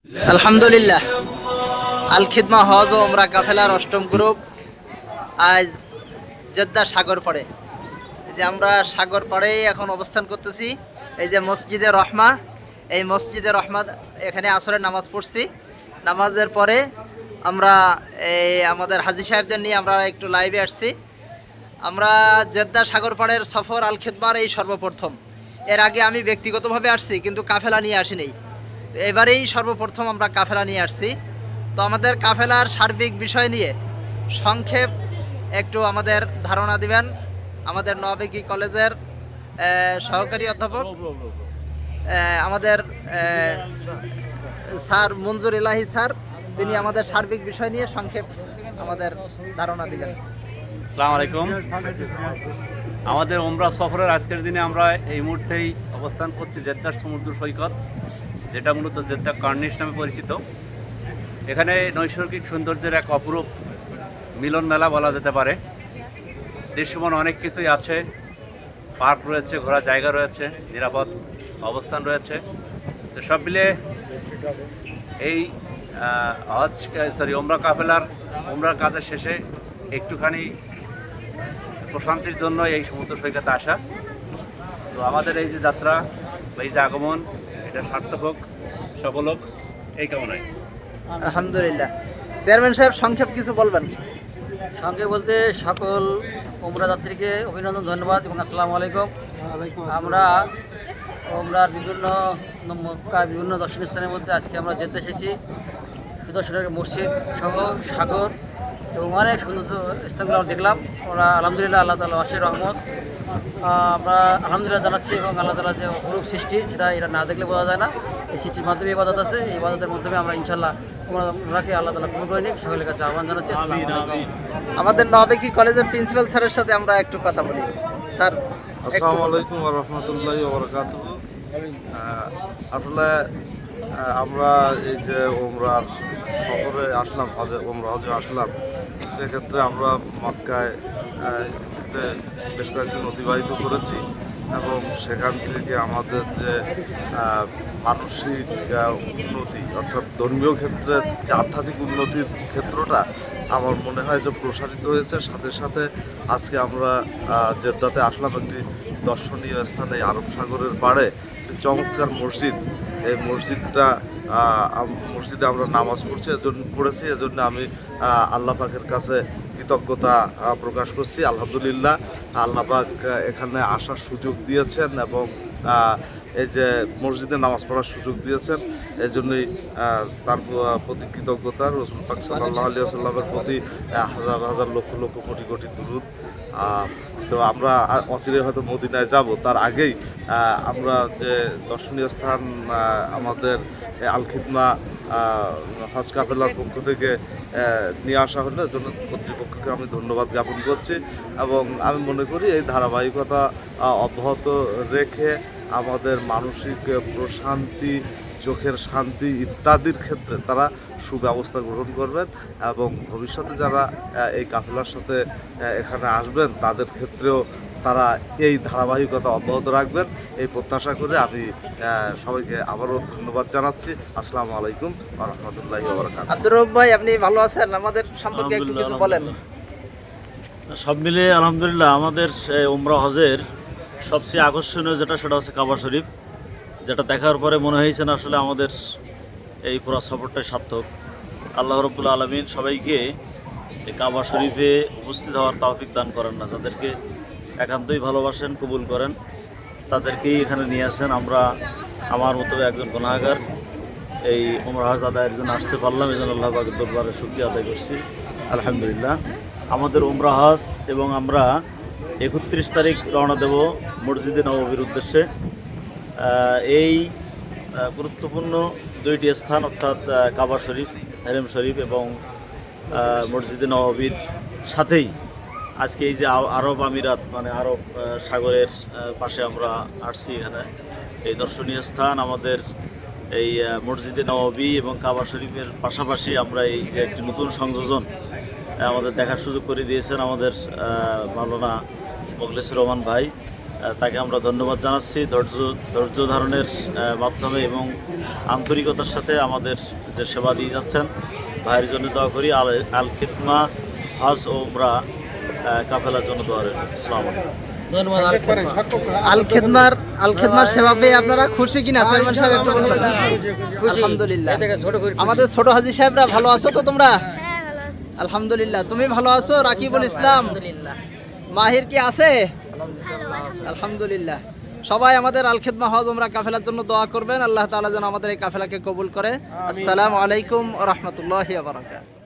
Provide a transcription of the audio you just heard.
আলহামদুলিল্লাহ, আল খিদমা হজ ও ওমরা কাফেলার অষ্টম গ্রুপ আজ জেদ্দা সাগর পাড়ে। এই যে আমরা সাগর পাড়েই এখন অবস্থান করতেছি। এই যে মসজিদে রহমা, এই মসজিদে রহমা এখানে আসরের নামাজ পড়ছি। নামাজের পরে আমরা এই আমাদের হাজী সাহেবদের নিয়ে আমরা একটু লাইভে আসছি। আমরা জেদ্দা সাগর পাড়ের সফর আল খিদমার এই সর্বপ্রথম। এর আগে আমি ব্যক্তিগতভাবে আসছি, কিন্তু কাফেলা নিয়ে আসিনি। এবারেই সর্বপ্রথম আমরা কাফেলা নিয়ে আসছি। তো আমাদের কাফেলার সার্বিক বিষয় নিয়ে সংক্ষেপ একটু আমাদের ধারণা দিবেন আমাদের নওয়াবেকি কলেজের সহকারী অধ্যাপক আমাদের স্যার মঞ্জুর ইলাহি স্যার। তিনি আমাদের সার্বিক বিষয় নিয়ে সংক্ষেপ আমাদের ধারণা দিবেন। আসসালামু আলাইকুম। আমাদের ওমরা সফরের আজকের দিনে আমরা এই মুহূর্তেই অবস্থান করছি জেদ্দার সমুদ্র সৈকত, যেটা মূলত জেদ্দা কর্নিশ নামে পরিচিত। এখানে নৈসর্গিক সৌন্দর্যের এক অপরূপ মিলন মেলা বলা যেতে পারে। দৃশ্যমান অনেক কিছুই আছে, পার্ক রয়েছে, ঘোরার জায়গা রয়েছে, নিরাপদ অবস্থান রয়েছে। তো সব মিলে এই ওমরা কাফেলার ওমরার কাজের শেষে একটুখানি প্রশান্তির জন্য এই সমুদ্র সৈকতে আসা। তো আমাদের এই যে যাত্রা বা এই যে আগমন, এটা সার্থক হোক, সফল হোক, এই কামনায়। আলহামদুলিল্লাহ। চেয়ারম্যান সাহেব সংক্ষেপ কিছু বলবেন? সঙ্গে বলতে সকল ওমরা যাত্রীকে অভিনন্দন, ধন্যবাদ এবং আসসালামু আলাইকুম। আমরা ওমরার বিভিন্ন দর্শনীয় স্থানের মধ্যে আজকে আমরা যেতে এসেছি। সুদর্শনের মসজিদ সহ সাগর এবং অনেক সুন্দর স্থানগুলো আমরা দেখলাম। আমরা আলহামদুলিল্লাহ, আল্লাহ তাআলা অশেষ রহমত আমরা আলহামদুলিল্লাহ জানাচ্ছি। এবং আল্লাহ তাআলা যে অপরূপ সৃষ্টি, সেটা এরা না দেখলে বোঝা যায় না। এই সৃষ্টির মাধ্যমে ইবাদত আছে, এই ইবাদতের মাধ্যমে আমরা ইনশাআল্লাহ ওমরাকে আল্লাহ তাআলা কবুল করে নিক। সকলের কাছে আহ্বান জানাচ্ছি। আসসালামু আলাইকুম। আমাদের নওয়াবেকি কলেজের প্রিন্সিপাল স্যারের সাথে আমরা একটু কথা বলি। স্যার, আসসালামু আলাইকুম ওয়া রাহমাতুল্লাহি ওয়া বারাকাতুহু। আসলে আমরা এই যে ওমরার সফরে আসলাম, ওমরা হজে আসলাম, সেক্ষেত্রে আমরা মক্কায় বেশ কয়েকদিন অতিবাহিত করেছি এবং সেখান থেকে আমাদের যে মানসিক উন্নতি, অর্থাৎ ধর্মীয় ক্ষেত্রে যে আধ্যাত্মিক উন্নতির ক্ষেত্রটা আমার মনে হয় যে প্রসারিত হয়েছে। সাথে সাথে আজকে আমরা জেদ্দাতে আসলাম একটি দর্শনীয় স্থানে, আরব সাগরের পাড়ে একটি চমৎকার মসজিদ। এই মসজিদে আমরা নামাজ পড়েছি। এজন্য আমি আল্লাহ পাকের কাছে কৃতজ্ঞতা প্রকাশ করছি। আলহামদুলিল্লাহ, আল্লাহ পাক এখানে আসার সুযোগ দিয়েছেন এবং এই যে মসজিদে নামাজ পড়ার সুযোগ দিয়েছেন, এই জন্যই তার প্রতি কৃতজ্ঞতা। রাসূল পাক সাল্লাল্লাহু আলাইহি ওয়াসাল্লামের প্রতি হাজার হাজার লক্ষ লক্ষ কোটি কোটি দুরূদ। তো আমরা অচিরে হয়তো মদিনায় যাব, তার আগেই আমরা যে দর্শনীয় স্থান আমাদের আল খিদমা হজ কাফেলার পক্ষ থেকে নিয়ে আসা হলো, এর জন্য কর্তৃপক্ষকে আমি ধন্যবাদ জ্ঞাপন করছি। এবং আমি মনে করি এই ধারাবাহিকতা অব্যাহত রেখে আমাদের মানসিক প্রশান্তি, চোখের শান্তি ইত্যাদির ক্ষেত্রে তারা সুব্যবস্থা গ্রহণ করবেন এবং ভবিষ্যতে যারা এই কাফেলার সাথে এখানে আসবেন তাদের ক্ষেত্রেও তারা এই ধারাবাহিকতা অব্যাহত রাখবেন, এই প্রত্যাশা করে আমি সবাইকে আবারও ধন্যবাদ জানাচ্ছি। আসসালামু আলাইকুম ওয়া রাহমাতুল্লাহি ওয়া বারাকাতুহু। আব্দুর রউফ ভাই, আপনি ভালো আছেন? আমাদের সম্পর্কে একটু কিছু বলেন। সব মিলিয়ে আলহামদুলিল্লাহ, আমাদের ওমরা হজের সবচেয়ে আকর্ষণীয় সেটা হচ্ছে কাবা শরীফ, যেটা দেখার পরে মনে হয়েছে না আসলে আমাদের এই পুরো সফরটাই সার্থক। আল্লাহ রাব্বুল আলামিন সবাইকে এই কাবা শরীফে উপস্থিত হওয়ার তৌফিক দান করেন না। যাদেরকে একান্তই ভালোবাসেন, কবুল করেন, তাদেরকেই এখানে নিয়ে আসেন। আমরা আমার মতো একজন গুনাহগার এই ওমরা হজ আদায়ের জন্য আসতে পারলাম, এই জন্য আল্লাহ পাকের দরবারে শুকরিয়া আদায় করছি। আলহামদুলিল্লাহ, আমাদের ওমরা হজ এবং আমরা 31 তারিখ রওনা দেব মসজিদে নববীর উদ্দেশ্যে। এই গুরুত্বপূর্ণ দুইটি স্থান, অর্থাৎ কাবা শরীফ, হেরেম শরীফ এবং মসজিদে নববীর সাথেই আজকে এই যে আরব আমিরাত, মানে আরব সাগরের পাশে আমরা আসছি। এখানে এই দর্শনীয় স্থান আমাদের এই মসজিদে নববী এবং কাবা শরীফের পাশাপাশি আমরা এই যে একটি নতুন সংযোজন আমাদের দেখার সুযোগ করে দিয়েছেন আমাদের মাওলানা মোখলেসুর রহমান ভাই। তাকে আমরা ধন্যবাদ জানাচ্ছি ধৈর্য ধারণের মাধ্যমে এবং আন্তরিকতার সাথে আমাদের যে সেবা দিয়ে যাচ্ছেন। ভাইয়ের জন্য দোয়া করি, আল খিদমা হজ ও উমরা কাফেলার জন্য দোয়া রইল। আসসালামু আলাইকুম। ধন্যবাদ আল খিদমার সেবা পেয়ে আপনারা খুশি কিনা সাইমন সাহেব একটু বলবেন? আলহামদুলিল্লাহ। এ থেকে ছোট করে আমাদের ছোট হাজী সাহেবরা ভালো আছো তো তোমরা? আলহামদুলিল্লাহ। তুমি ভালো আছো? রাকিবুল ইসলাম, মাহির কি আছে? আলহামদুলিল্লাহ। সবাই আমাদের আল খিদমা হজ উমরা কাফেলার জন্য দোয়া করবেন, আল্লাহ তাআলা যেন আমাদের এই কাফেলাকে কবুল করে। আসসালামু আলাইকুম ওয়া রাহমাতুল্লাহি ওয়া বারাকাতুহু।